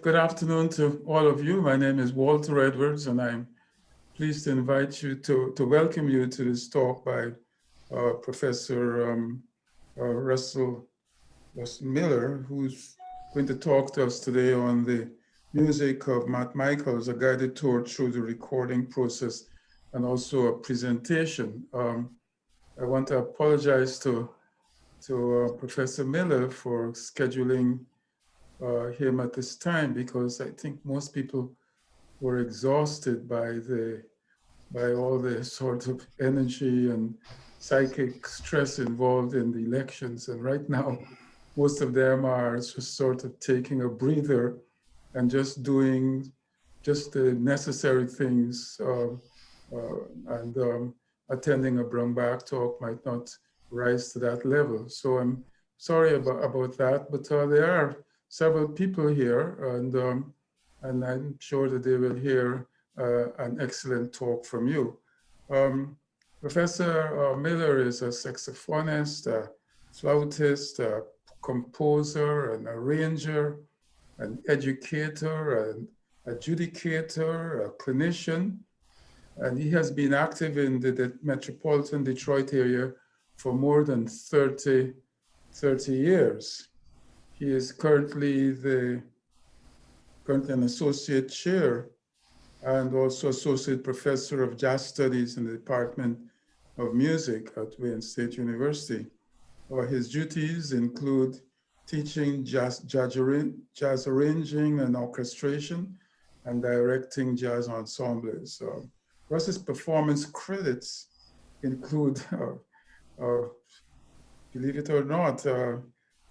good afternoon to all of you. My name is Walter Edwards, and I'm pleased to invite you to welcome you to this talk by Professor Russell Miller, who's going to talk to us today on the music of Matt Michaels, a guided tour through the recording process and also a presentation. I want to apologize to Professor Miller for scheduling him at this time, because I think most people were exhausted by all the sort of energy and psychic stress involved in the elections. And right now, most of them are just sort of taking a breather and just doing just the necessary things. Attending a Brumback talk might not rise to that level. So I'm sorry about that, but there are several people here, and I'm sure that they will hear an excellent talk from you. Professor Miller is a saxophonist, a flautist, a composer, an arranger, an educator, an adjudicator, a clinician, and he has been active in the metropolitan Detroit area for more than 30 years. He is currently an associate chair and also associate professor of jazz studies in the Department of Music at Wayne State University. His duties include teaching jazz arranging and orchestration and directing jazz ensembles. Russ's performance credits include, believe it or not,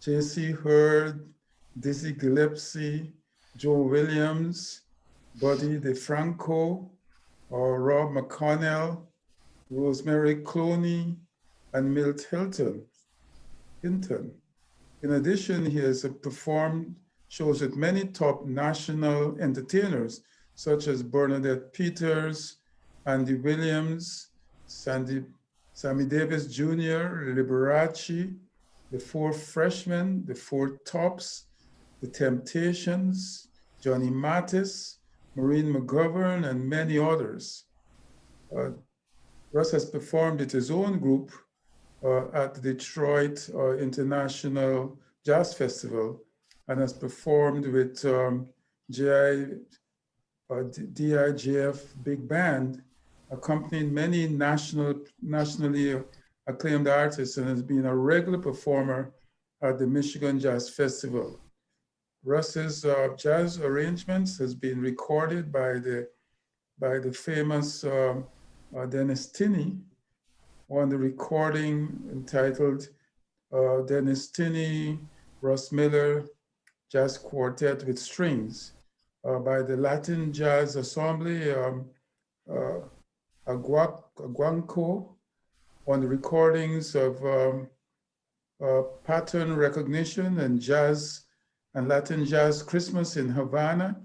J.C. Hurd, Dizzy Gillespie, Joe Williams, Buddy DeFranco, Rob McConnell, Rosemary Clooney, and Milt Hinton. In addition, he has performed shows with many top national entertainers, such as Bernadette Peters, Andy Williams, Sammy Davis Jr., Liberace, the Four Freshmen, the Four Tops, the Temptations, Johnny Mathis, Maureen McGovern, and many others. Russ has performed with his own group at the Detroit International Jazz Festival and has performed with DIGF Big Band, accompanied many nationally acclaimed artists, and has been a regular performer at the Michigan Jazz Festival. Russ's jazz arrangements has been recorded by the famous Dennis Tinney on the recording entitled Dennis Tinney, Russ Miller Jazz Quartet with Strings by the Latin Jazz Assembly, Aguanco, on the recordings of Pattern Recognition and Jazz and Latin Jazz Christmas in Havana,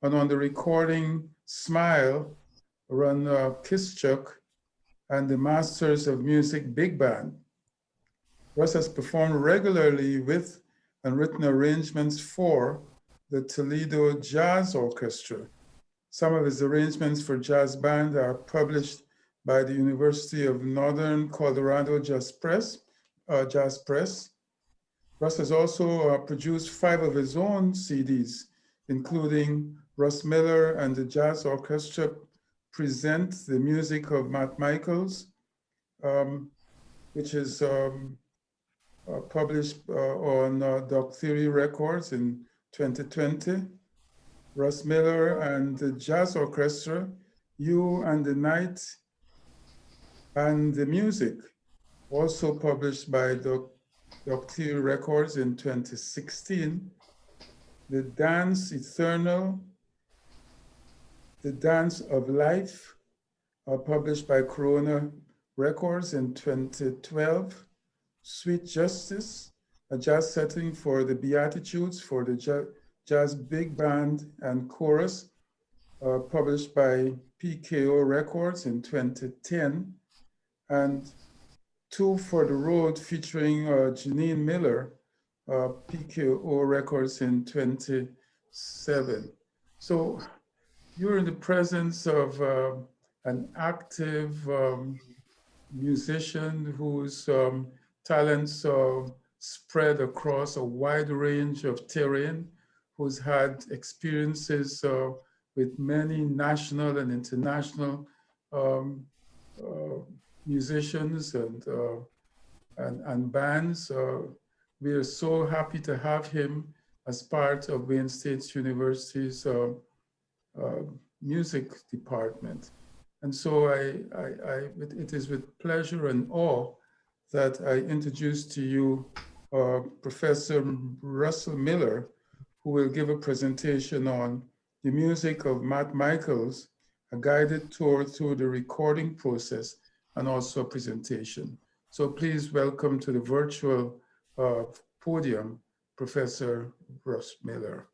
and on the recording Smile, Ron Kischuk, and the Masters of Music Big Band. Russ has performed regularly with and written arrangements for the Toledo Jazz Orchestra. Some of his arrangements for jazz band are published by the University of Northern Colorado Jazz Press. Russ has also produced 5 of his own CDs, including Russ Miller and the Jazz Orchestra Present the Music of Matt Michaels, which is published on Doc Theory Records in 2020. Russ Miller and the Jazz Orchestra, You and the Night and the Music, also published by Doc Theory Records in 2016. The Dance Eternal, The Dance of Life, published by Corona Records in 2012. Sweet Justice, a jazz setting for the Beatitudes for the Jazz Big Band and Chorus, published by PKO Records in 2010. And Two for the Road featuring Janine Miller, PKO Records in 2015. So you're in the presence of an active musician whose talents spread across a wide range of terrain, who's had experiences with many national and international um, uh, musicians and bands. We are so happy to have him as part of Wayne State University's uh, music department. And so it is with pleasure and awe that I introduce to you Professor Russell Miller, who will give a presentation on the music of Matt Michaels, a guided tour through the recording process, and also a presentation. So please welcome to the virtual uh, podium, Professor Russ Miller.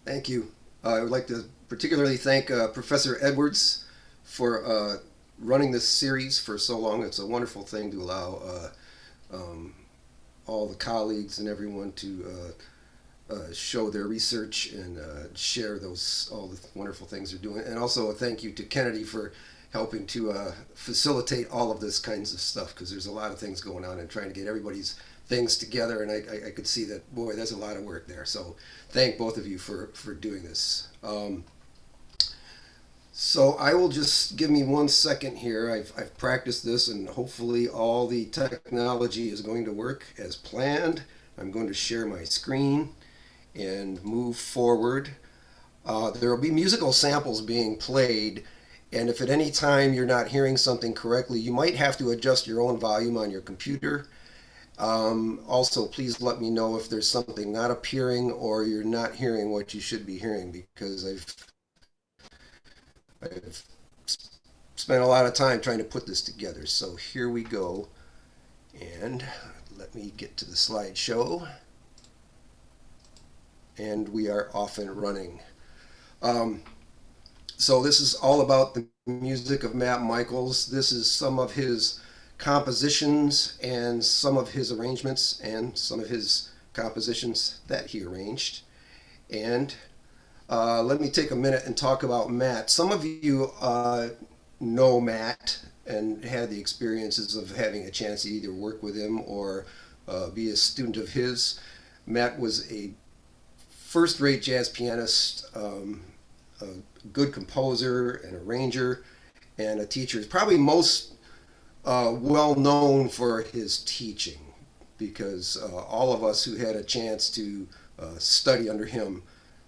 Thank you. I would like to particularly thank Professor Edwards for running this series for so long. It's a wonderful thing to allow um, all the colleagues and everyone to show their research and share all the wonderful things they're doing. And also a thank you to Kennedy for helping to facilitate all of this kinds of stuff, because there's a lot of things going on and trying to get everybody's things together, and I could see that, boy, there's a lot of work there. So thank both of you for doing this. So I will just give me 1 second here. I've practiced this, and hopefully all the technology is going to work as planned. I'm going to share my screen and move forward. There will be musical samples being played, and if at any time you're not hearing something correctly, you might have to adjust your own volume on your computer. Also, please let me know if there's something not appearing or you're not hearing what you should be hearing, because I've spent a lot of time trying to put this together. So here we go, and let me get to the slideshow, and we are off and running. So this is all about the music of Matt Michaels. This is some of his compositions and some of his arrangements and some of his compositions that he arranged. And let me take a minute and talk about Matt. Some of you know Matt and had the experiences of having a chance to either work with him or be a student of his. Matt was a first-rate jazz pianist, a good composer, an arranger, and a teacher. He's probably most well known for his teaching, because all of us who had a chance to study under him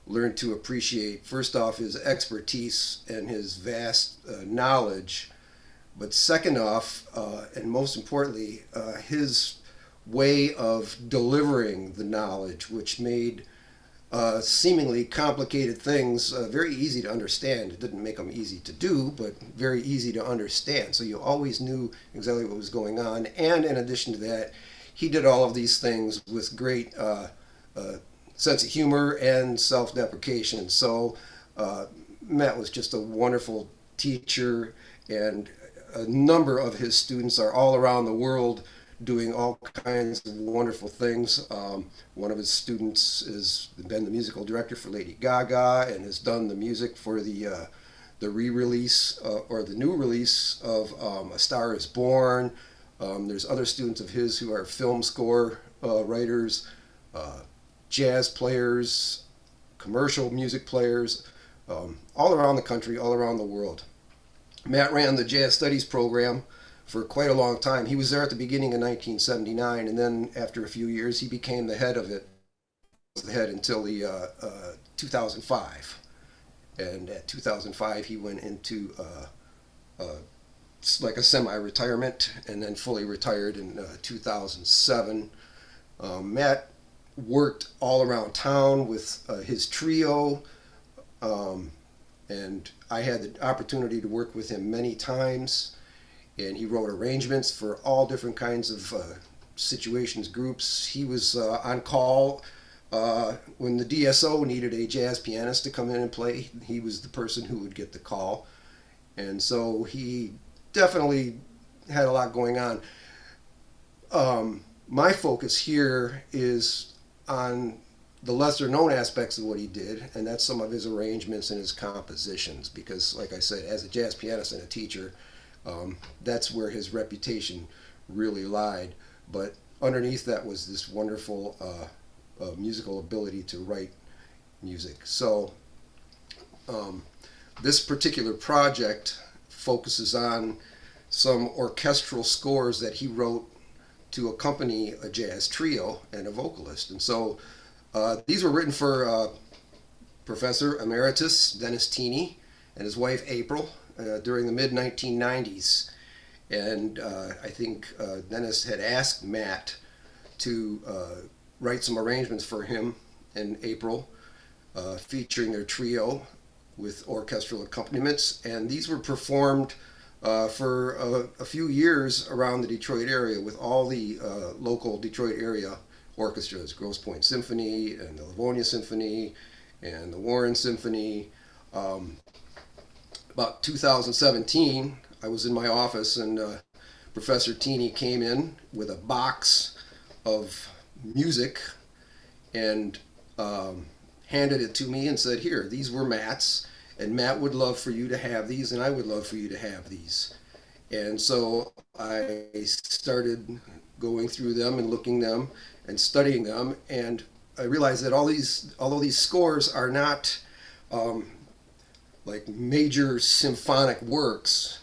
learned to appreciate, first off, his expertise and his vast knowledge, but second off, and most importantly, his way of delivering the knowledge, which made seemingly complicated things very easy to understand. It didn't make them easy to do, but very easy to understand. So you always knew exactly what was going on. And in addition to that, he did all of these things with great sense of humor and self-deprecation. So Matt was just a wonderful teacher, and a number of his students are all around the world doing all kinds of wonderful things. One of his students has been the musical director for Lady Gaga and has done the music for the re-release or the new release of A Star Is Born. There's other students of his who are film score writers, jazz players, commercial music players, all around the country, all around the world. Matt ran the Jazz Studies program for quite a long time. He was there at the beginning of 1979, and then after a few years, he became the head of it, the head until the 2005. And at 2005, he went into like a semi-retirement, and then fully retired in 2007. Matt worked all around town with his trio, and I had the opportunity to work with him many times. And he wrote arrangements for all different kinds of situations, groups. He was on call when the DSO needed a jazz pianist to come in and play. He was the person who would get the call. And so he definitely had a lot going on. My focus here is on the lesser known aspects of what he did, and that's some of his arrangements and his compositions. Because, like I said, as a jazz pianist and a teacher, that's where his reputation really lied. But underneath that was this wonderful musical ability to write music. So, this particular project focuses on some orchestral scores that he wrote to accompany a jazz trio and a vocalist. And so these were written for Professor Emeritus Dennis Teeney and his wife April during the mid 1990s. And I think Dennis had asked Matt to write some arrangements for him and April, featuring their trio with orchestral accompaniments. And these were performed for a few years around the Detroit area with all the local Detroit area orchestras, Grosse Pointe Symphony and the Livonia Symphony and the Warren Symphony. About 2017, I was in my office and Professor Teeney came in with a box of music and handed it to me and said, here, these were Matt's, and Matt would love for you to have these, and I would love for you to have these. And so I started going through them and looking them and studying them, and I realized that although these scores are not like major symphonic works,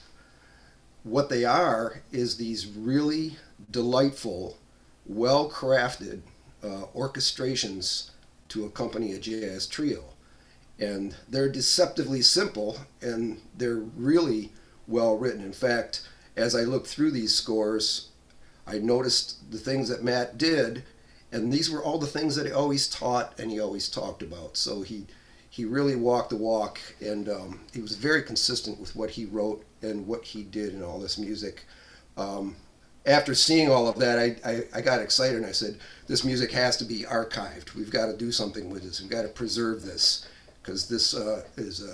what they are is these really delightful, well-crafted orchestrations to accompany a jazz trio. And they're deceptively simple, and they're really well written. In fact, as I looked through these scores, I noticed the things that Matt did, and these were all the things that he always taught and he always talked about. So he really walked the walk, and he was very consistent with what he wrote and what he did in all this music. After seeing all of that, I got excited and I said, this music has to be archived. We've got to do something with this. We've got to preserve this, because this is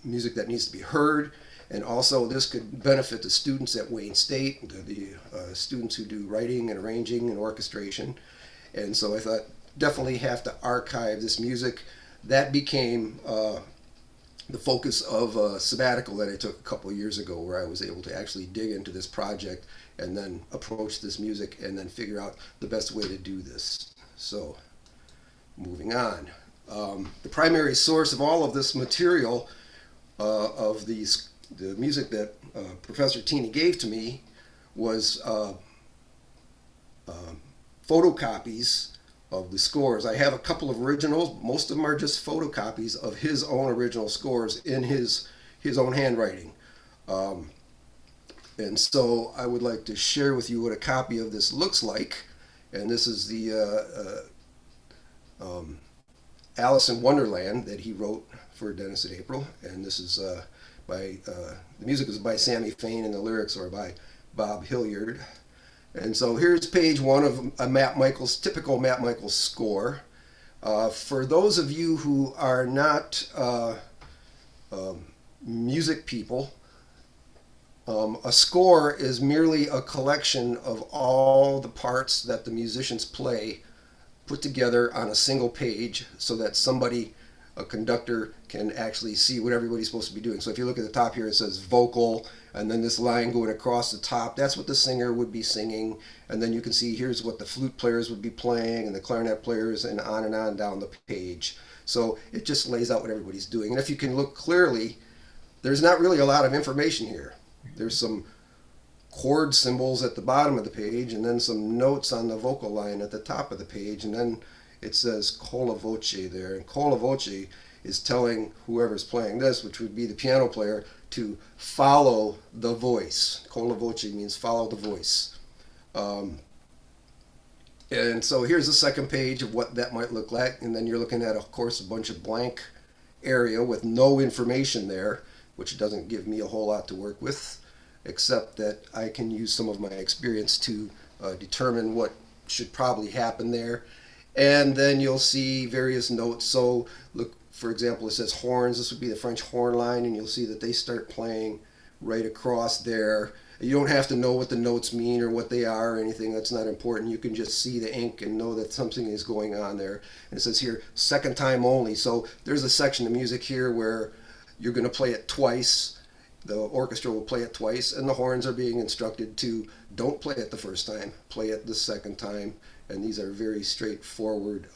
music that needs to be heard, and also this could benefit the students at Wayne State, the students who do writing and arranging and orchestration. And so I thought, definitely have to archive this music. That became the focus of a sabbatical that I took a couple of years ago, where I was able to actually dig into this project and then approach this music and then figure out the best way to do this. So, moving on. The primary source of all of this material, of the music that Professor Teeney gave to me, was photocopies of the scores. I have a couple of originals. Most of them are just photocopies of his own original scores in his own handwriting. And so I would like to share with you what a copy of this looks like. And this is the Alice in Wonderland that he wrote for Dennis and April. And this is by, the music is by Sammy Fain and the lyrics are by Bob Hilliard. And so here's page one of a typical Matt Michaels score. For those of you who are not music people, a score is merely a collection of all the parts that the musicians play put together on a single page, so that somebody, a conductor, can actually see what everybody's supposed to be doing. So if you look at the top here, it says vocal, and then this line going across the top, that's what the singer would be singing. And then you can see here's what the flute players would be playing, and the clarinet players, and on down the page. So it just lays out what everybody's doing. And if you can look clearly, there's not really a lot of information here. There's some chord symbols at the bottom of the page, and then some notes on the vocal line at the top of the page, and then it says colla voce there. And colla voce is telling whoever's playing this, which would be the piano player, to follow the voice. Colla voce means follow the voice. And so here's the second page of what that might look like, and then you're looking at, of course, a bunch of blank area with no information there, which doesn't give me a whole lot to work with, except that I can use some of my experience to determine what should probably happen there. And then you'll see various notes. So look, for example, it says horns. This would be the French horn line, and you'll see that they start playing right across there. You don't have to know what the notes mean or what they are or anything. That's not important. You can just see the ink and know that something is going on there. And it says here, second time only. So there's a section of music here where you're going to play it twice. The orchestra will play it twice, and the horns are being instructed to don't play it the first time, play it the second time. And these are very straightforward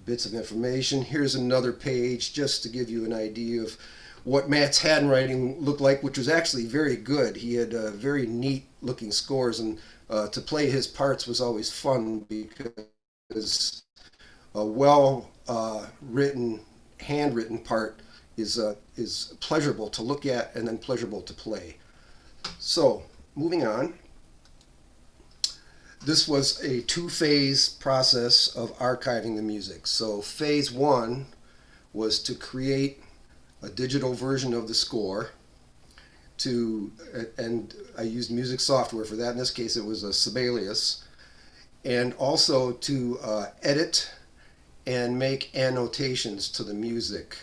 bits of information. Here's another page just to give you an idea of what Matt's handwriting looked like, which was actually very good. He had very neat looking scores, and to play his parts was always fun because a well written, handwritten part is pleasurable to look at and then pleasurable to play. So moving on. This was a two-phase process of archiving the music. So phase one was to create a digital version of the score and I used music software for that. In this case, it was a Sibelius. And also to edit and make annotations to the music.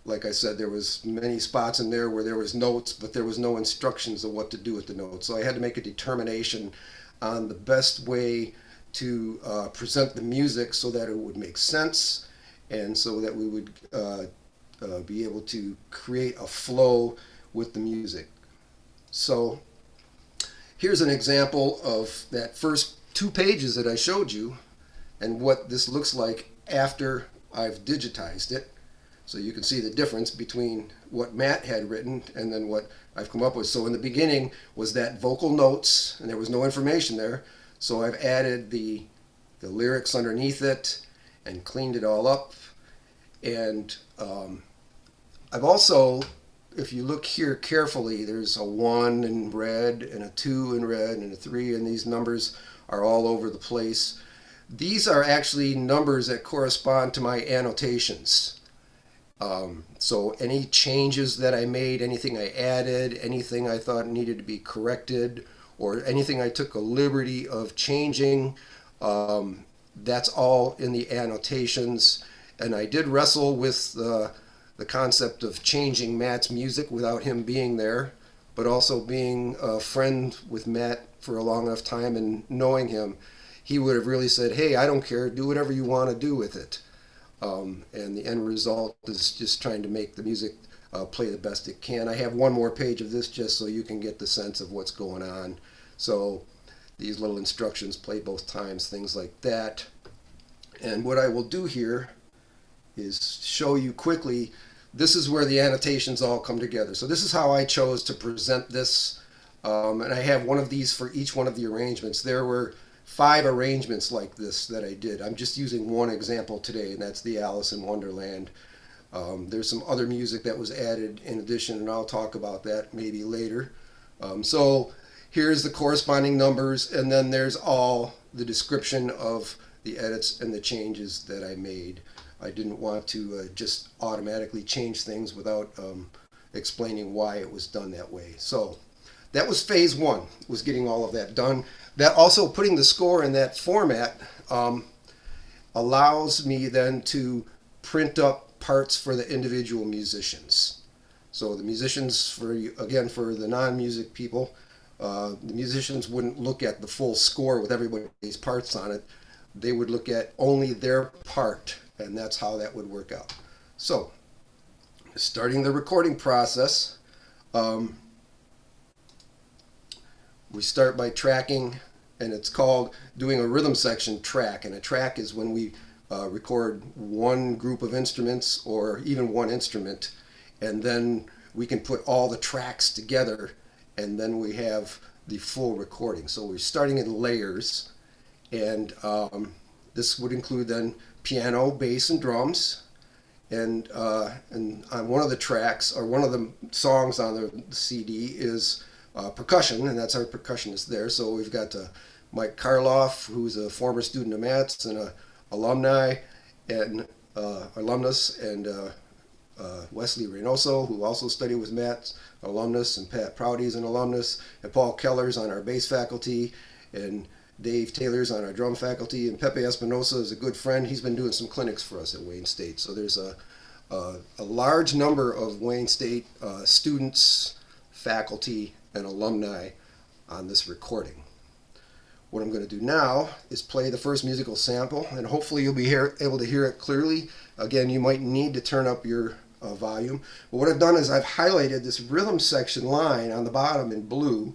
Like I said, there was many spots in there where there was notes, but there was no instructions of what to do with the notes. So I had to make a determination on the best way to present the music so that it would make sense and so that we would be able to create a flow with the music. So here's an example of that first 2 pages that I showed you and what this looks like after I've digitized it. So you can see the difference between what Matt had written and then what I've come up with. So in the beginning was that vocal notes, and there was no information there. So I've added the lyrics underneath it and cleaned it all up. And I've also, if you look here carefully, there's a 1 in red and a 2 in red and a 3, and these numbers are all over the place. These are actually numbers that correspond to my annotations. So any changes that I made, anything I added, anything I thought needed to be corrected, or anything I took a liberty of changing, that's all in the annotations. And I did wrestle with the concept of changing Matt's music without him being there, but also being a friend with Matt for a long enough time and knowing him, he would have really said, hey, I don't care, do whatever you want to do with it. And the end result is just trying to make the music play the best it can. I have one more page of this just so you can get the sense of what's going on. So these little instructions, play both times, things like that. And what I will do here is show you quickly, this is where the annotations all come together. So this is how I chose to present this. And I have one of these for each one of the arrangements. There were 5 arrangements like this that I did. I'm just using one example today, and that's the Alice in Wonderland. There's some other music that was added in addition, and I'll talk about that maybe later. So here's the corresponding numbers, and then there's all the description of the edits and the changes that I made. I didn't want to just automatically change things without explaining why it was done that way. So that was phase one, was getting all of that done. That also, putting the score in that format allows me then to print up parts for the individual musicians. So the musicians, for the non-music people, the musicians wouldn't look at the full score with everybody's parts on it. They would look at only their part, and that's how that would work out. So, starting the recording process, we start by tracking, and it's called doing a rhythm section track. And a track is when we record one group of instruments or even one instrument, and then we can put all the tracks together, and then we have the full recording. So we're starting in layers, and this would include then piano, bass, and drums. And on one of the tracks, or one of the songs on the CD is percussion, and that's our percussionist there. So we've got Mike Karloff, who's a former student of Matt's and a alumni and alumnus, and Wesley Reynoso, who also studied with Matt's, alumnus, and Pat Prouty's an alumnus, and Paul Keller's on our bass faculty, and Dave Taylor's on our drum faculty, and Pepe Espinosa is a good friend. He's been doing some clinics for us at Wayne State. So there's a large number of Wayne State students, faculty, and alumni on this recording. What I'm going to do now is play the first musical sample, and hopefully you'll be able to hear it clearly. Again, you might need to turn up your volume. But what I've done is I've highlighted this rhythm section line on the bottom in blue,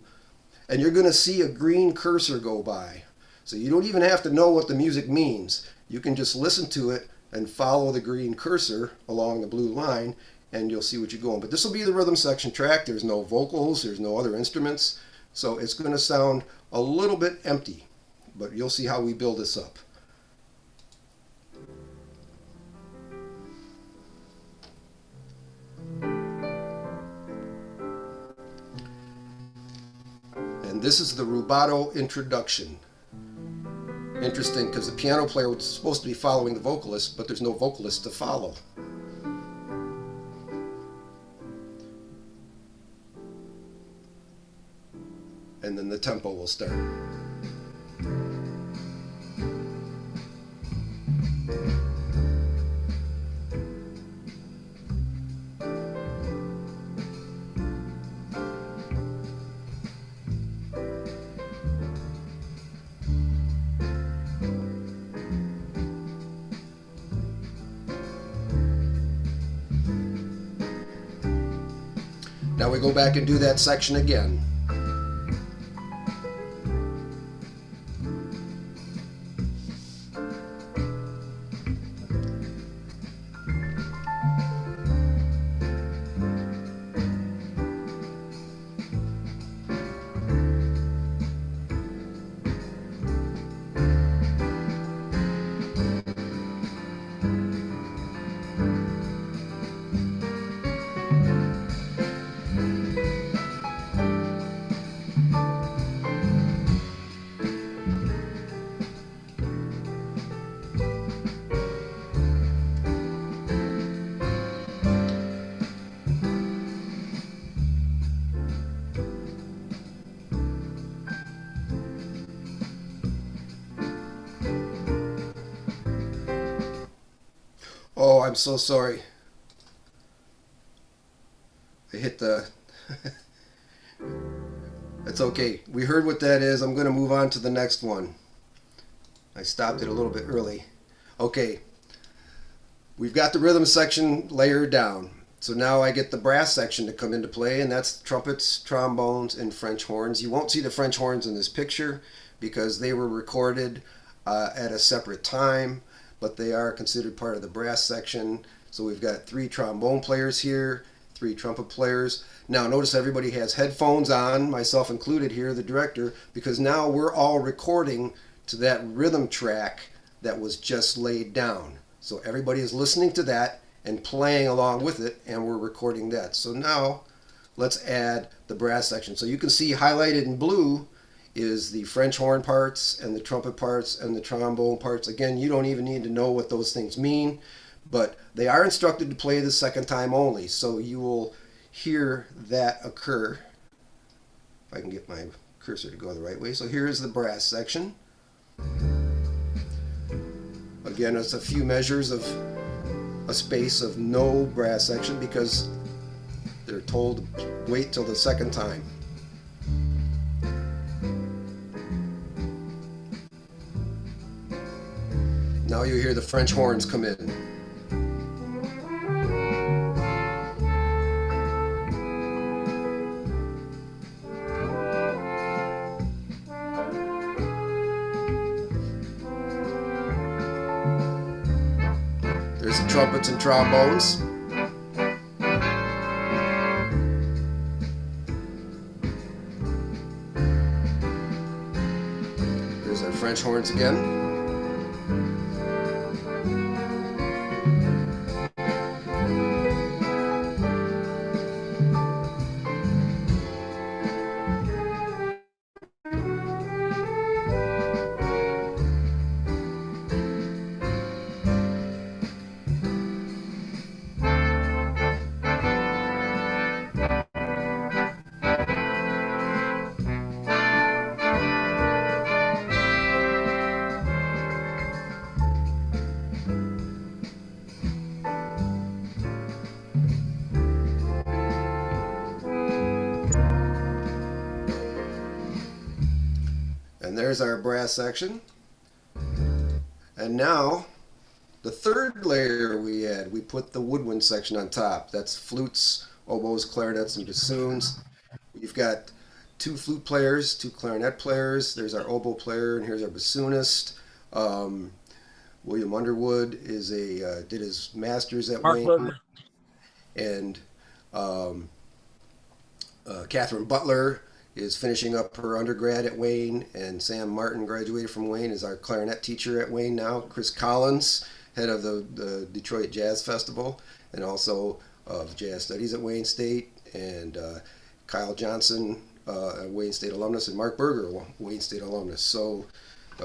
and you're going to see a green cursor go by. So you don't even have to know what the music means. You can just listen to it and follow the green cursor along the blue line, and you'll see what you're going. But this will be the rhythm section track. There's no vocals, there's no other instruments, so it's going to sound a little bit empty, but you'll see how we build this up. And this is the rubato introduction. Interesting, because the piano player was supposed to be following the vocalist, but there's no vocalist to follow. And then the tempo will start. Now we go back and do that section again. Oh, I'm so sorry. I hit the... It's okay. We heard what that is. I'm going to move on to the next one. I stopped it a little bit early. Okay. We've got the rhythm section layered down. So now I get the brass section to come into play, and that's trumpets, trombones, and French horns. You won't see the French horns in this picture because they were recorded at a separate time, but they are considered part of the brass section. So we've got 3 trombone players here, 3 trumpet players. Now notice everybody has headphones on, myself included here, the director, because now we're all recording to that rhythm track that was just laid down. So everybody is listening to that and playing along with it, and we're recording that. So now let's add the brass section. So you can see highlighted in blue is the French horn parts and the trumpet parts and the trombone parts. Again, you don't even need to know what those things mean, but they are instructed to play the second time only, so you will hear that occur. If I can get my cursor to go the right way. So here is the brass section. Again, it's a few measures of a space of no brass section because they're told to wait till the second time. Now you hear the French horns come in. There's the trumpets and trombones. There's our French horns again. And there's our brass section. And now, the third layer we add, we put the woodwind section on top. That's flutes, oboes, clarinets, and bassoons. We've got 2 flute players, 2 clarinet players. There's our oboe player, and here's our bassoonist. William Underwood is did his master's at Mark Wayne, Berger. and Catherine Butler is finishing up her undergrad at Wayne, and Sam Martin graduated from Wayne, is our clarinet teacher at Wayne now. Chris Collins, head of the Detroit Jazz Festival, and also of Jazz Studies at Wayne State, and Kyle Johnson, a Wayne State alumnus, and Mark Berger, a Wayne State alumnus. So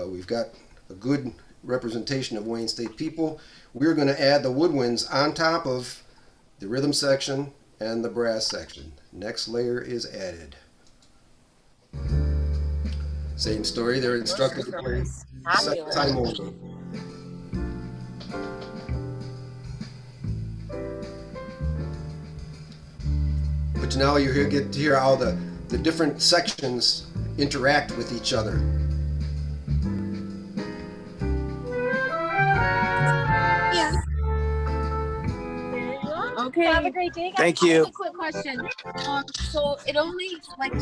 we've got a good representation of Wayne State people. We're going to add the woodwinds on top of the rhythm section and the brass section. Next layer is added. Same story, they're instructed to play second time only. But now you get to hear how the different sections interact with each other. Yeah. Okay. Have a great day, guys. Thank you. Just a quick question. So it only like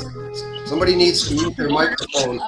Somebody needs to mute their microphone.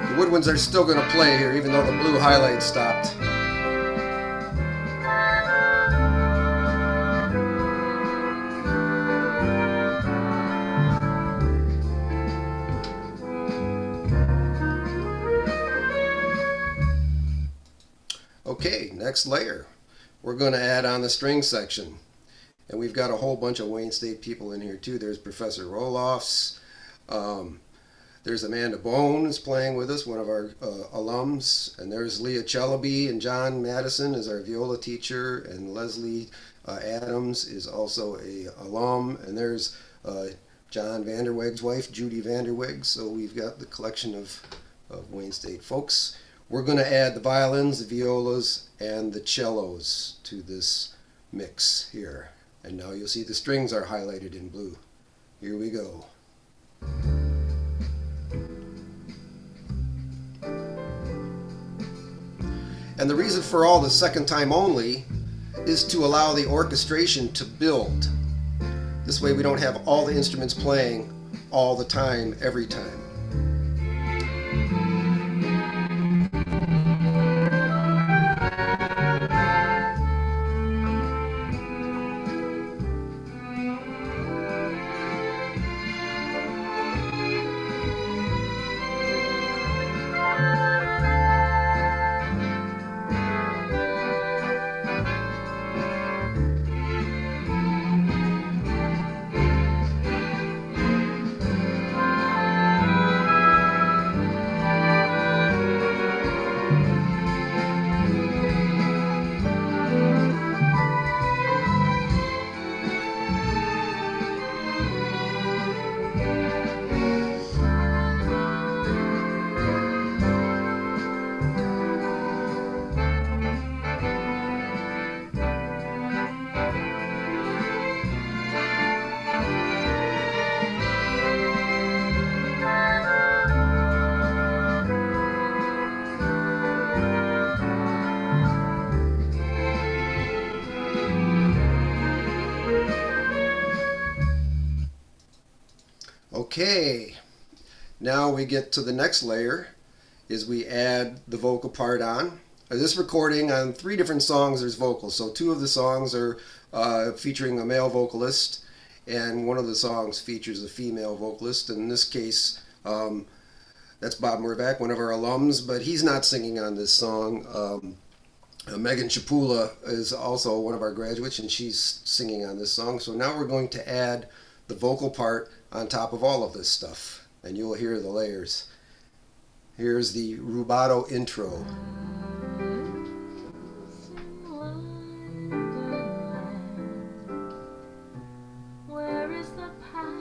The woodwinds are still going to play here, even though the blue highlight stopped. Okay, next layer. We're going to add on the string section. And we've got a whole bunch of Wayne State people in here too. There's Professor Roloffs. There's Amanda Bone is playing with us, one of our alums. And there's Leah Chellaby, and John Madison is our viola teacher. And Leslie Adams is also a alum. And there's John Vanderweg's wife, Judy Vanderweg. So we've got the collection of Wayne State folks. We're going to add the violins, the violas, and the cellos to this mix here. And now you'll see the strings are highlighted in blue. Here we go. And the reason for all the second time only is to allow the orchestration to build. This way we don't have all the instruments playing all the time, every time. Okay, now we get to the next layer, is we add the vocal part on. This recording on 3 different songs there's vocals, so 2 of the songs are featuring a male vocalist, and 1 of the songs features a female vocalist. In this case, that's Bob Murvack, one of our alums, but he's not singing on this song. Megan Chapula is also one of our graduates, and she's singing on this song. So now we're going to add the vocal part on top of all of this stuff, and you'll hear the layers. Here's the rubato intro. Where is the path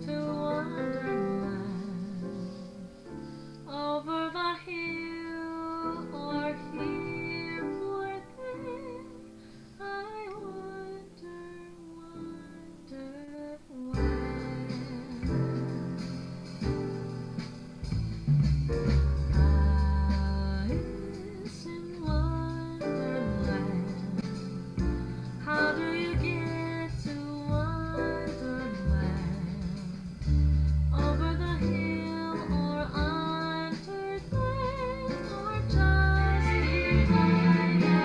to Wonderland? Over the hill or here or there? I wonder where. Alice in Wonderland. How do you get to Wonderland? Over the hill or under there or just behind a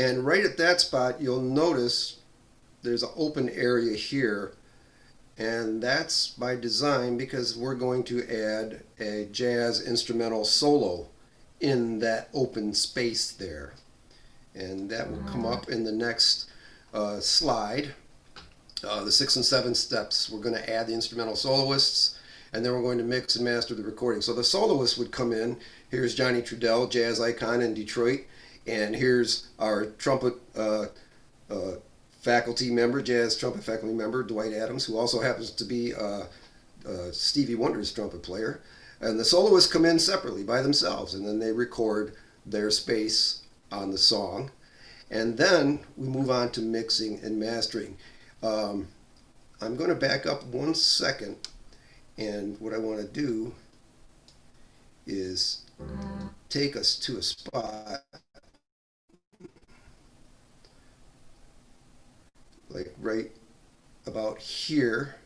And right at that spot, you'll notice there's an open area here, and that's by design because we're going to add a jazz instrumental solo in that open space there. And that will come up in the next slide. The 6 and 7 steps, we're going to add the instrumental soloists, and then we're going to mix and master the recording. So the soloist would come in. Here's Johnny Trudell, jazz icon in Detroit. And here's our trumpet faculty member, jazz trumpet faculty member, Dwight Adams, who also happens to be Stevie Wonder's trumpet player. And the soloists come in separately by themselves, and then they record their space on the song. And then we move on to mixing and mastering. I'm going to back up 1 second, and what I want to do is take us to a spot like right about here.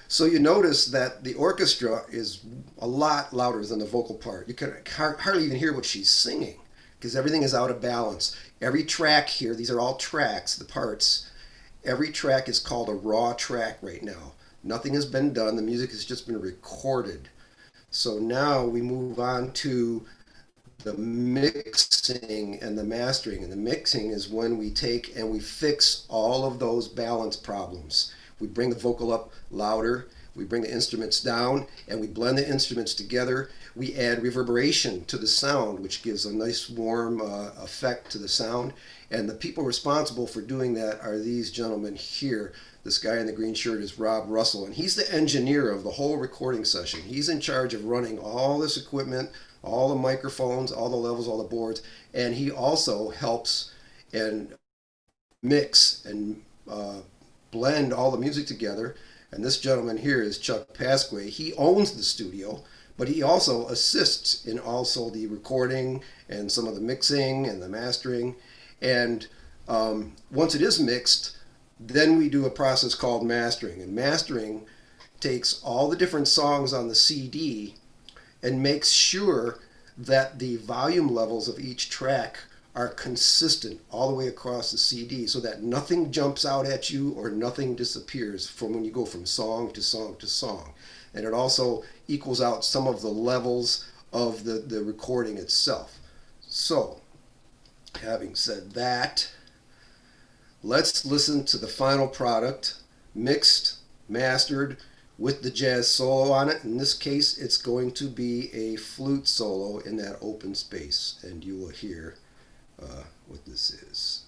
So you notice that the orchestra is a lot louder than the vocal part. You can hardly even hear what she's singing because everything is out of balance. Every track here, these are all tracks, the parts, every track is called a raw track right now. Nothing has been done, the music has just been recorded. So now we move on to the mixing and the mastering. And the mixing is when we take and we fix all of those balance problems. We bring the vocal up louder, we bring the instruments down, and we blend the instruments together. We add reverberation to the sound, which gives a nice warm effect to the sound. And the people responsible for doing that are these gentlemen here. This guy in the green shirt is Rob Russell, and he's the engineer of the whole recording session. He's in charge of running all this equipment, all the microphones, all the levels, all the boards, and he also helps and mix and blend all the music together. And this gentleman here is Chuck Pasquay. He owns the studio, but he also assists in also the recording and some of the mixing and the mastering. And once it is mixed, then we do a process called mastering. And mastering takes all the different songs on the CD and makes sure that the volume levels of each track are consistent all the way across the CD so that nothing jumps out at you or nothing disappears from when you go from song to song to song. and it also equals out some of the levels of the recording itself. So, having said that, let's listen to the final product, mixed, mastered, with the jazz solo on it. In this case, it's going to be a flute solo in that open space, and you will hear what this is.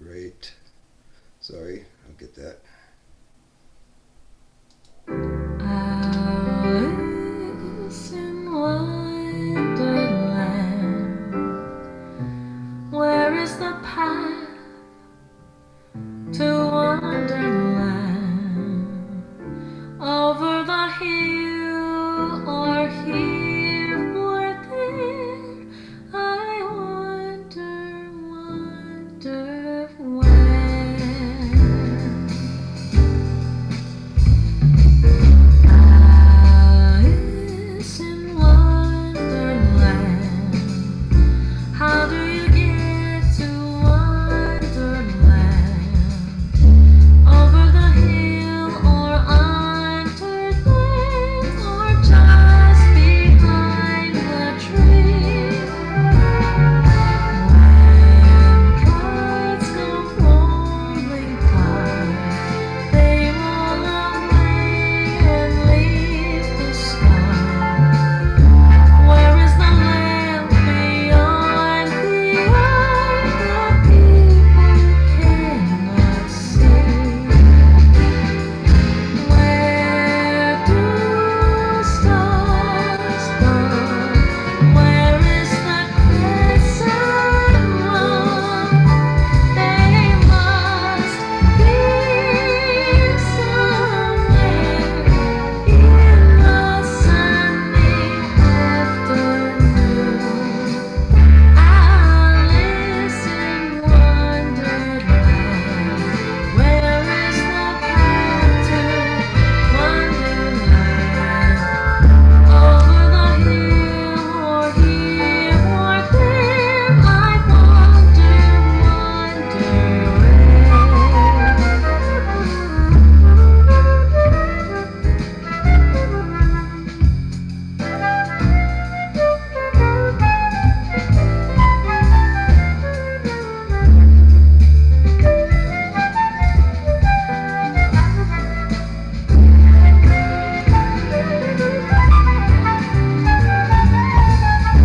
Right. Sorry, I'll get that. Alice in Wonderland. Where is the path to Wonderland? Over the hill or here or there? I wonder, wonder where. Alice in Wonderland. How do you get to Wonderland? Over the hill or under there, or just behind the tree? When kites go rolling by, they roll away and leave the sky. Where is the land beyond the eye that people cannot see? Where do stars go? Where is the crescent moon? They must be somewhere in the sunny afternoon. Alice in Wonderland. Where is the path to Wonderland? Over the hill or here or there? I wonder, Where do stars go? Where is the crescent moon? They must be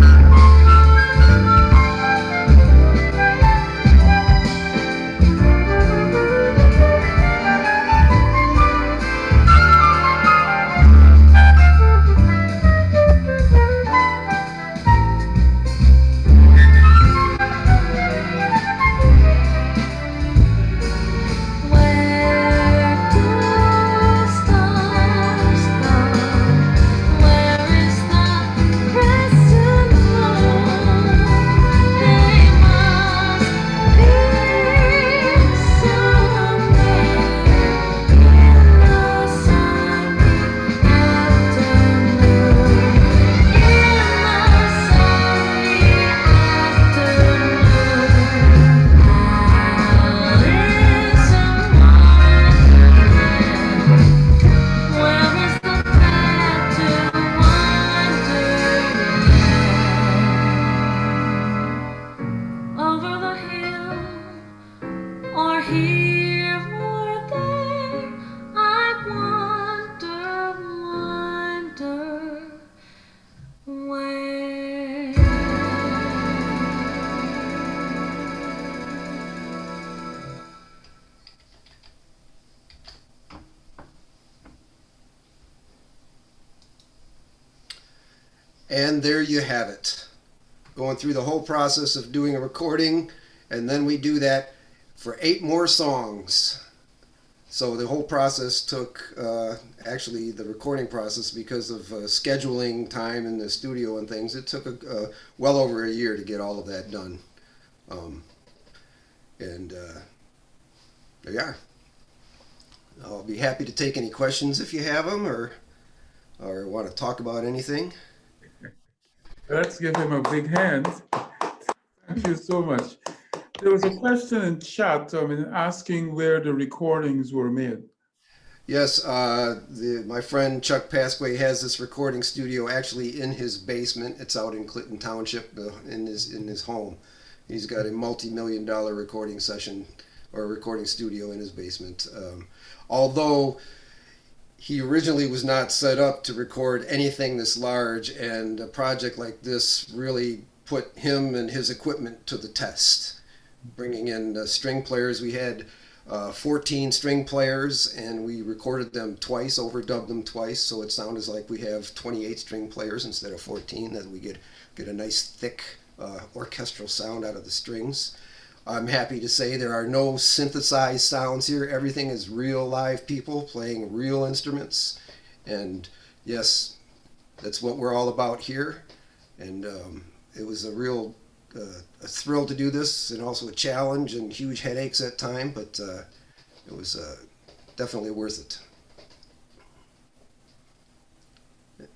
somewhere in the sunny afternoon. In the sunny afternoon. Alice in Wonderland. Where is the path to Wonderland? Over the hill or here or there? I wonder, where. And there you have it. Going through the whole process of doing a recording, and then we do that for 8 more songs. So the whole process took, actually the recording process, because of scheduling time in the studio and things, it took well over a year to get all of that done. And there you are. I'll be happy to take any questions if you have them, or want to talk about anything. Let's give him a big hand. Thank you so much. There was a question in chat asking where the recordings were made. Yes, my friend Chuck Pasquay has this recording studio actually in his basement. It's out in Clinton Township, in his home. He's got a multi-million-dollar recording session or recording studio in his basement. Although he originally was not set up to record anything this large, and a project like this really put him and his equipment to the test. Bringing in string players, we had 14 string players, and we recorded them twice, overdubbed them twice, so it sounded like we have 28 string players instead of 14. That we get a nice thick orchestral sound out of the strings. I'm happy to say there are no synthesized sounds here. Everything is real live people playing real instruments, and yes, that's what we're all about here. And it was a real a thrill to do this, and also a challenge and huge headaches at time, but it was definitely worth it.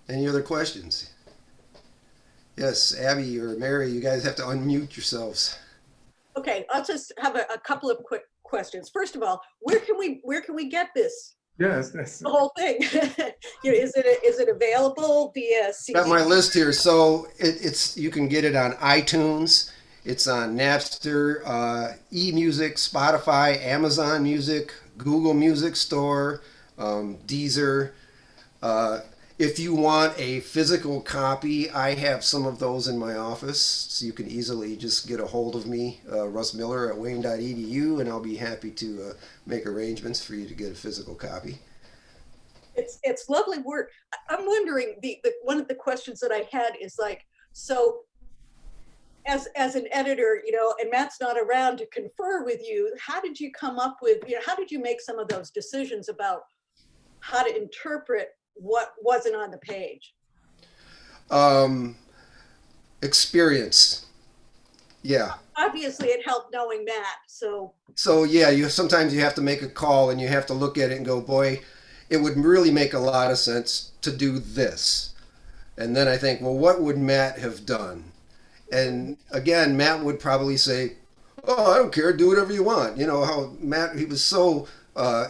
Any other questions? Yes, Abby or Mary, you guys have to unmute yourselves. Okay, I'll just have a couple of quick questions. First of all, where can we get this? Yes, that's The whole thing. Is it available via CD? Got my list here. So it's you can get it on iTunes. It's on Napster, eMusic, Spotify, Amazon Music, Google Music Store, Deezer. If you want a physical copy, I have some of those in my office, so you can easily just get a hold of me, Russ Miller at wayne.edu, and I'll be happy to make arrangements for you to get a physical copy. It's lovely work. I'm wondering, the one of the questions that I had is like, so as an editor, and Matt's not around to confer with you, how did you come up with, how did you make some of those decisions about how to interpret what wasn't on the page? Experience. Yeah. Obviously it helped knowing Matt, So yeah, sometimes you have to make a call and you have to look at it and go, boy, it would really make a lot of sense to do this. And then I think, well, what would Matt have done? And again, Matt would probably say, oh, I don't care, do whatever you want. You know how Matt, he was so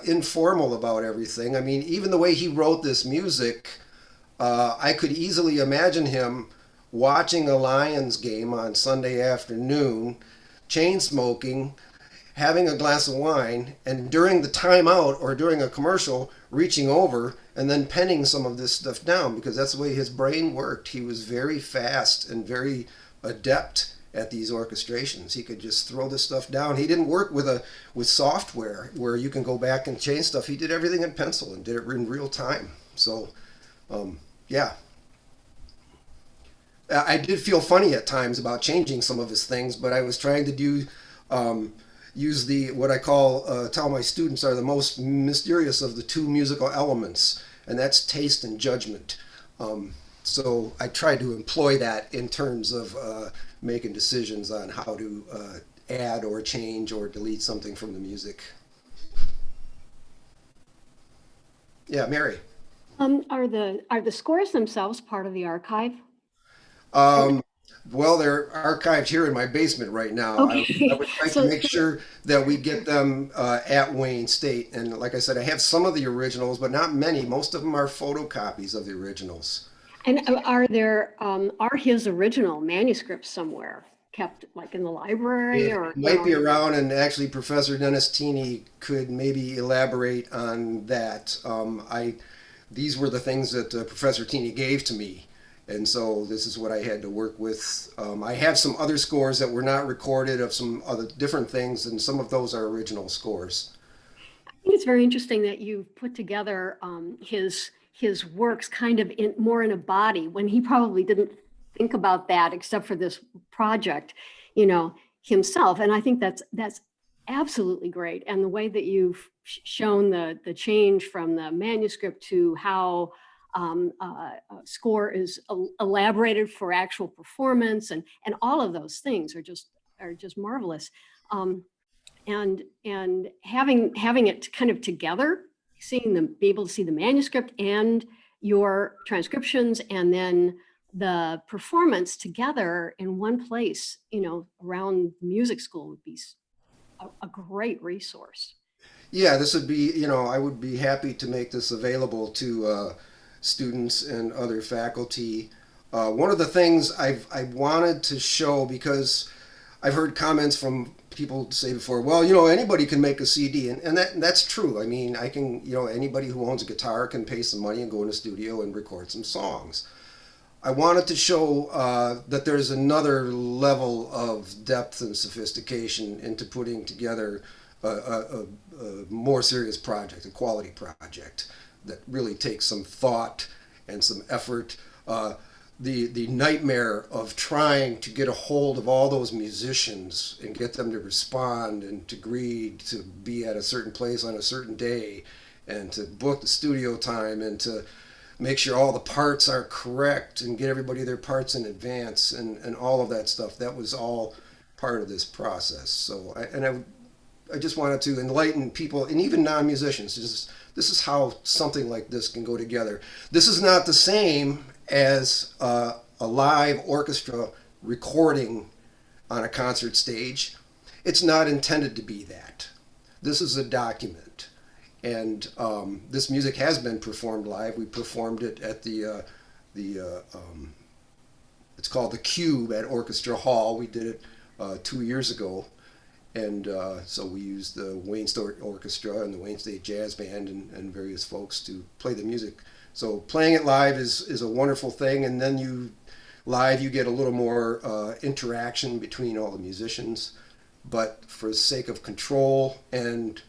informal about everything. I mean, even the way he wrote this music, I could easily imagine him watching a Lions game on Sunday afternoon, chain smoking, having a glass of wine, and during the timeout or during a commercial, reaching over and then penning some of this stuff down, because that's the way his brain worked. He was very fast and very adept at these orchestrations. He could just throw this stuff down. He didn't work with software where you can go back and change stuff. He did everything in pencil and did it in real time. So, yeah. I did feel funny at times about changing some of his things, but I was trying to use what I tell my students are the most mysterious of the two musical elements, and that's taste and judgment. So I tried to employ that in terms of making decisions on how to add or change or delete something from the music. Yeah, Mary. Are the scores themselves part of the archive? Well, they're archived here in my basement right now. Okay. I would like to make sure that we get them at Wayne State. And like I said, I have some of the originals, but not many. Most of them are photocopies of the originals. And are his original manuscripts somewhere kept, like in the library, It might be around, and actually Professor Dennis Tini could maybe elaborate on that. These were the things that Professor Tini gave to me. And so this is what I had to work with. I have some other scores that were not recorded of some other different things, and some of those are original scores. I think it's very interesting that you've put together his works kind of more in a body, when he probably didn't think about that except for this project, himself. And I think that's absolutely great. And the way that you've shown the change from the manuscript to how score is elaborated for actual performance, and all of those things are just marvelous. And having it kind of together, be able to see the manuscript and your transcriptions, and then the performance together in one place, around music school would be a great resource. Yeah, this would be, I would be happy to make this available to students and other faculty. One of the things I wanted to show, because I've heard comments from people say before, well, anybody can make a CD, and that's true. I mean, I can, anybody who owns a guitar can pay some money and go in a studio and record some songs. I wanted to show that there's another level of depth and sophistication into putting together a more serious project, a quality project that really takes some thought and some effort. The nightmare of trying to get a hold of all those musicians and get them to respond and to agree to be at a certain place on a certain day and to book the studio time and to make sure all the parts are correct and get everybody their parts in advance and all of that stuff. That was all part of this process. So I just wanted to enlighten people and even non-musicians. This is how something like this can go together. This is not the same as a live orchestra recording on a concert stage. It's not intended to be that. This is a document. And this music has been performed live. We performed it at it's called the Cube at Orchestra Hall. We did it 2 years ago. And so we used the Wayne State Orchestra and the Wayne State Jazz Band and various folks to play the music. So playing it live is a wonderful thing. And then you get a little more interaction between all the musicians. But for the sake of control and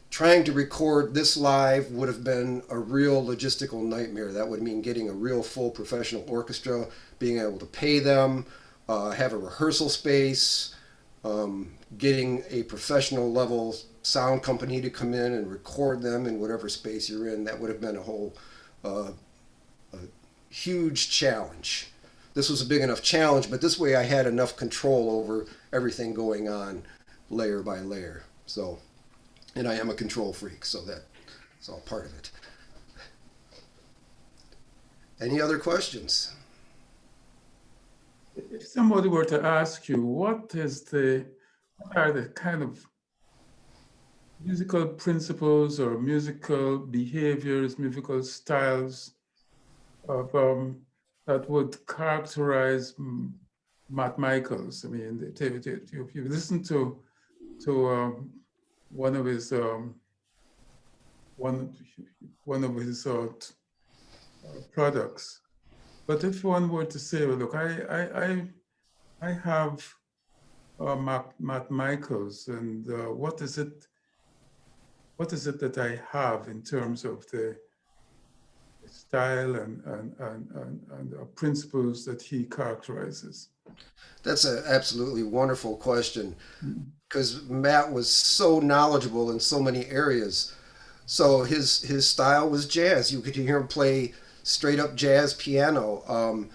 trying to record this live would have been a real logistical nightmare. That would mean getting a real full professional orchestra, being able to pay them, have a rehearsal space, getting a professional level sound company to come in and record them in whatever space you're in. That would have been a huge challenge. This was a big enough challenge, but this way I had enough control over everything going on layer by layer. So, and I am a control freak, so that's all part of it. Any other questions? If somebody were to ask you, what are the kind of musical principles or musical behaviors, musical styles of that would characterize Matt Michaels? I mean, if you listen to one of his products, but if one were to say, well, look, I have Matt Michaels, and what is it that I have in terms of the style and principles that he characterizes? That's an absolutely wonderful question, because Matt was so knowledgeable in so many areas. So his style was jazz. You could hear him play straight up jazz piano.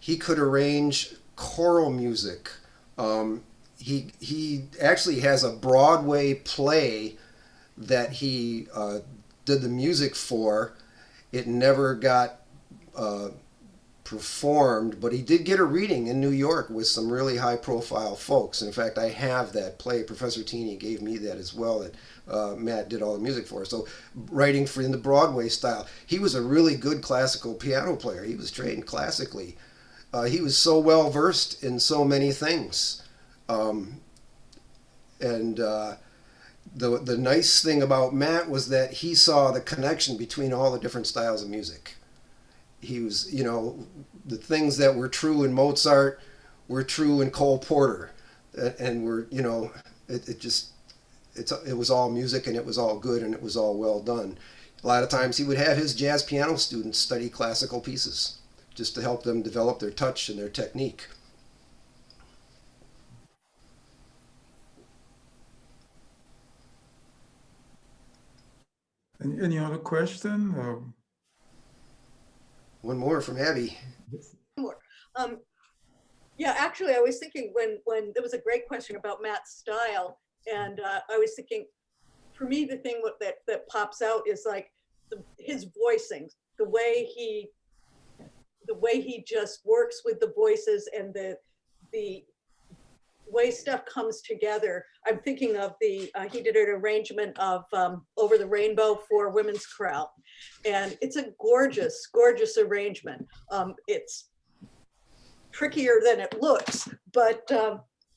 He could arrange choral music. He actually has a Broadway play that he did the music for. It never got performed, but he did get a reading in New York with some really high profile folks. In fact, I have that play. Professor Teeny gave me that as well, that Matt did all the music for. So writing for in the Broadway style. He was a really good classical piano player. He was trained classically. He was so well versed in so many things. The nice thing about Matt was that he saw the connection between all the different styles of music. He was, the things that were true in Mozart were true in Cole Porter, and it was all music, and it was all good, and it was all well done. A lot of times he would have his jazz piano students study classical pieces just to help them develop their touch and their technique. Any other question? One more from Abby. More. Yeah, actually, I was thinking when there was a great question about Matt's style, and I was thinking, for me, the thing that pops out is like his voicing, the way he just works with the voices and the way stuff comes together. I'm thinking of the, he did an arrangement of Over the Rainbow for Women's Chorale. And it's a gorgeous, gorgeous arrangement. It's trickier than it looks, but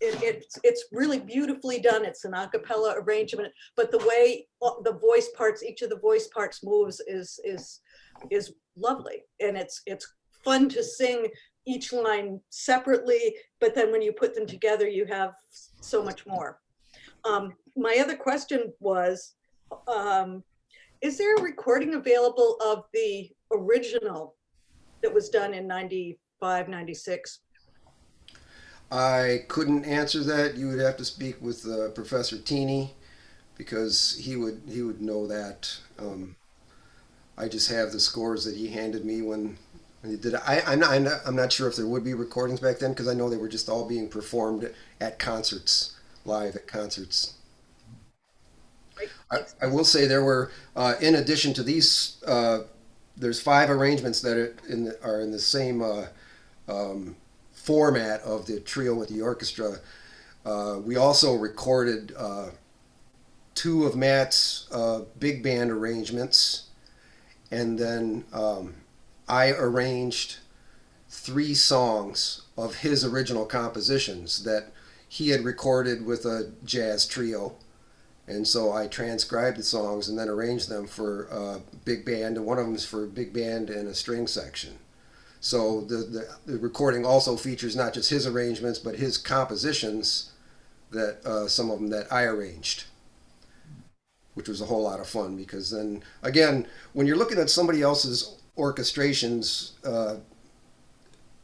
it's really beautifully done. It's an a cappella arrangement, but the way the voice parts, each of the voice parts moves is lovely. And it's fun to sing each line separately, but then when you put them together, you have so much more. My other question was, is there a recording available of the original that was done in 95, 96? I couldn't answer that. You would have to speak with Professor Teeny, because he would know that. I just have the scores that he handed me when he did it. I'm not sure if there would be recordings back then, because I know they were just all being performed at concerts, live at concerts. I will say there were, in addition to these, there's 5 arrangements that are in the same format of the trio with the orchestra. We also recorded 2 of Matt's big band arrangements, and then I arranged 3 songs of his original compositions that he had recorded with a jazz trio. And so I transcribed the songs and then arranged them for big band, and one of them is for big band and a string section. So the recording also features not just his arrangements, but his compositions, that some of them that I arranged, which was a whole lot of fun, because then, again, when you're looking at somebody else's orchestrations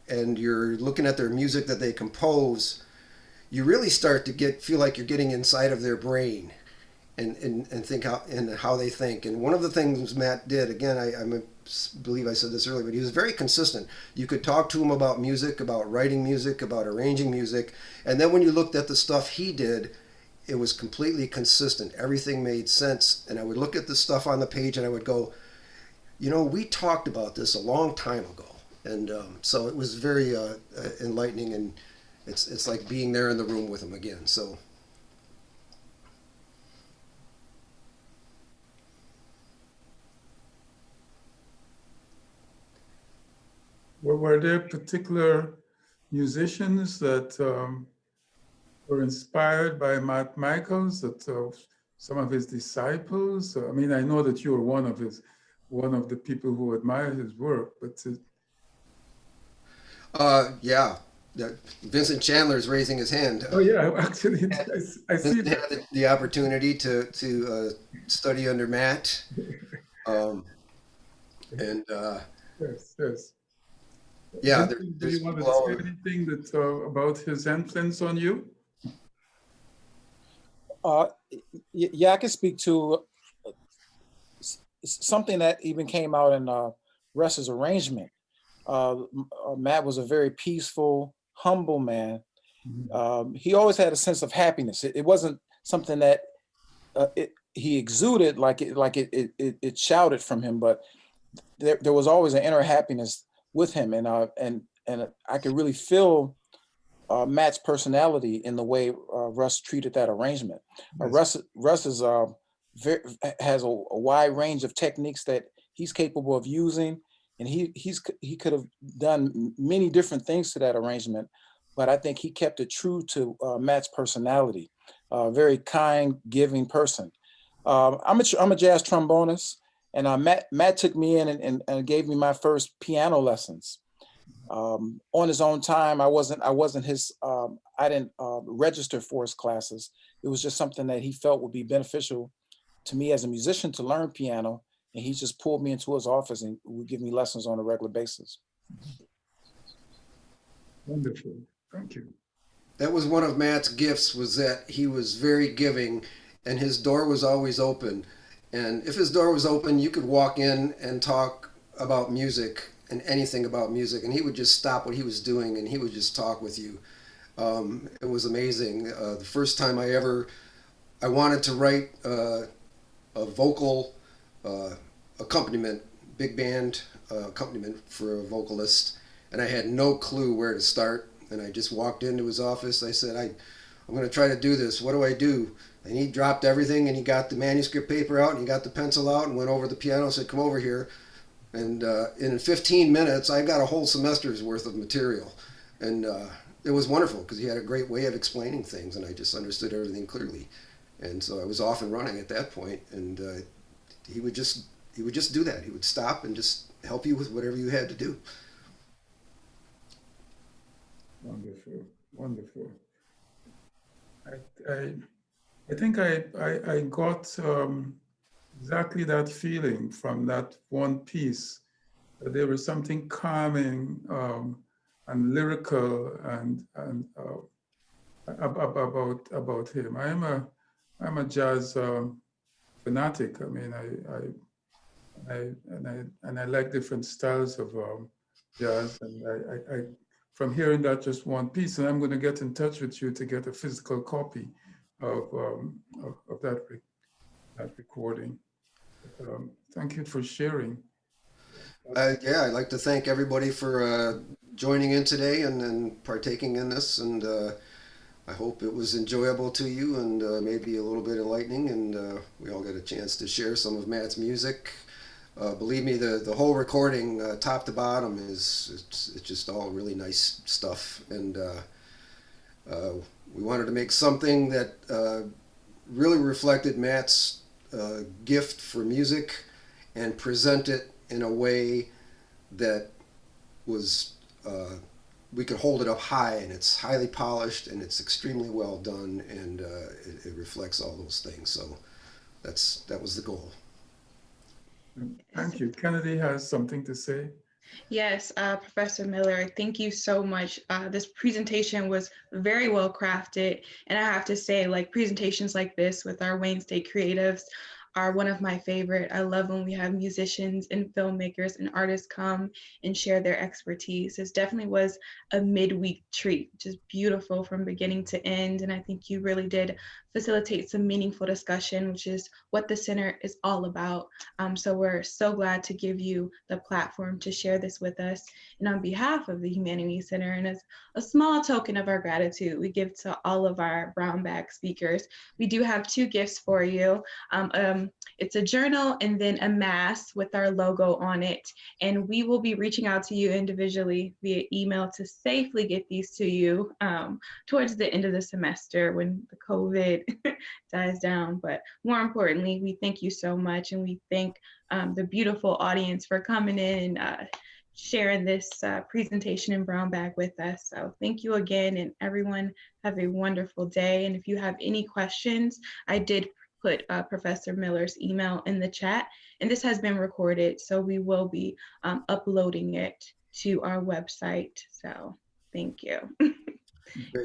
and you're looking at their music that they compose, you really start to feel like you're getting inside of their brain and think how they think. And one of the things Matt did, again, I believe I said this earlier, but he was very consistent. You could talk to him about music, about writing music, about arranging music, and then when you looked at the stuff he did, it was completely consistent. Everything made sense. And I would look at the stuff on the page and I would go, we talked about this a long time ago. And so it was very enlightening, and it's like being there in the room with him again. So. Were there particular musicians that were inspired by Matt Michaels, that some of his disciples? I mean, I know that you were one of the people who admire his work, but Yeah, Vincent Chandler's raising his hand. oh yeah, actually, I see Vincent that. had the opportunity to study under Matt, and Yes. yeah, Do there's you want to people. say anything that about his influence on you? Yeah, I can speak to something that even came out in Russ's arrangement. Matt was a very peaceful, humble man. He always had a sense of happiness. It wasn't something that he exuded like it shouted from him, but there was always an inner happiness with him, and I could really feel Matt's personality in the way Russ treated that arrangement. Yes. Russ is has a wide range of techniques that he's capable of using, and he could have done many different things to that arrangement, but I think he kept it true to Matt's personality. Very kind, giving person. I'm a jazz trombonist, and Matt took me in and gave me my first piano lessons. On his own time. I wasn't his, I didn't register for his classes. It was just something that he felt would be beneficial to me as a musician to learn piano. And he just pulled me into his office and would give me lessons on a regular basis. Wonderful. Thank you. That was one of Matt's gifts, was that he was very giving, and his door was always open. And if his door was open, you could walk in and talk about music and anything about music, and he would just stop what he was doing and he would just talk with you. It was amazing. The first time I wanted to write a vocal accompaniment, big band accompaniment for a vocalist, and I had no clue where to start. And I just walked into his office. I said, I'm going to try to do this. What do I do? And he dropped everything and he got the manuscript paper out and he got the pencil out and went over to the piano and said, come over here. And in 15 minutes, I got a whole semester's worth of material. And it was wonderful because he had a great way of explaining things and I just understood everything clearly. And so I was off and running at that point. And he would just do that. He would stop and just help you with whatever you had to do. Wonderful, wonderful. I think I got exactly that feeling from that one piece. That there was something calming and lyrical and about him. I'm a jazz fanatic. I mean, I like different styles of jazz, and I from hearing that just one piece, and I'm going to get in touch with you to get a physical copy of that recording. Thank you for sharing. Yeah, I'd like to thank everybody for joining in today and partaking in this. And I hope it was enjoyable to you and maybe a little bit enlightening. And we all get a chance to share some of Matt's music. Believe me, the whole recording, top to bottom, it's just all really nice stuff. And we wanted to make something that really reflected Matt's gift for music and present it in a way that was we could hold it up high, and it's highly polished and it's extremely well done, and it reflects all those things. So that was the goal. Thank you. Kennedy has something to say. Yes, Professor Miller, thank you so much. This presentation was very well crafted. And I have to say, like, presentations like this with our Wayne State creatives are one of my favorite. I love when we have musicians and filmmakers and artists come and share their expertise. This definitely was a midweek treat, which is beautiful from beginning to end. And I think you really did facilitate some meaningful discussion, which is what the center is all about. So we're so glad to give you the platform to share this with us. And on behalf of the Humanities Center, and as a small token of our gratitude we give to all of our brown bag speakers, we do have two gifts for you. It's a journal and then a mask with our logo on it. And we will be reaching out to you individually via email to safely get these to you towards the end of the semester when the COVID dies down. But more importantly, we thank you so much. And we thank the beautiful audience for coming in and sharing this presentation in brown bag with us. So thank you again, and everyone have a wonderful day. And if you have any questions, I did put Professor Miller's email in the chat, and this has been recorded, so we will be uploading it to our website. So thank you.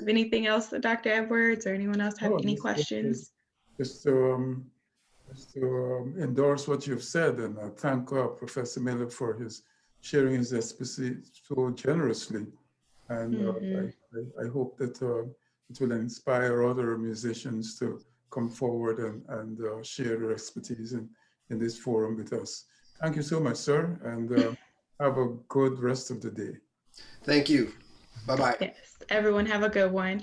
Anything else, Dr. Edwards, or anyone else have any questions? Just to endorse what you've said, and thank Professor Miller for his sharing his expertise so generously. And I hope that it will inspire other musicians to come forward and share their expertise in this forum with us. Thank you so much, sir, and have a good rest of the day. Thank you. Bye-bye. Yes, everyone have a good one.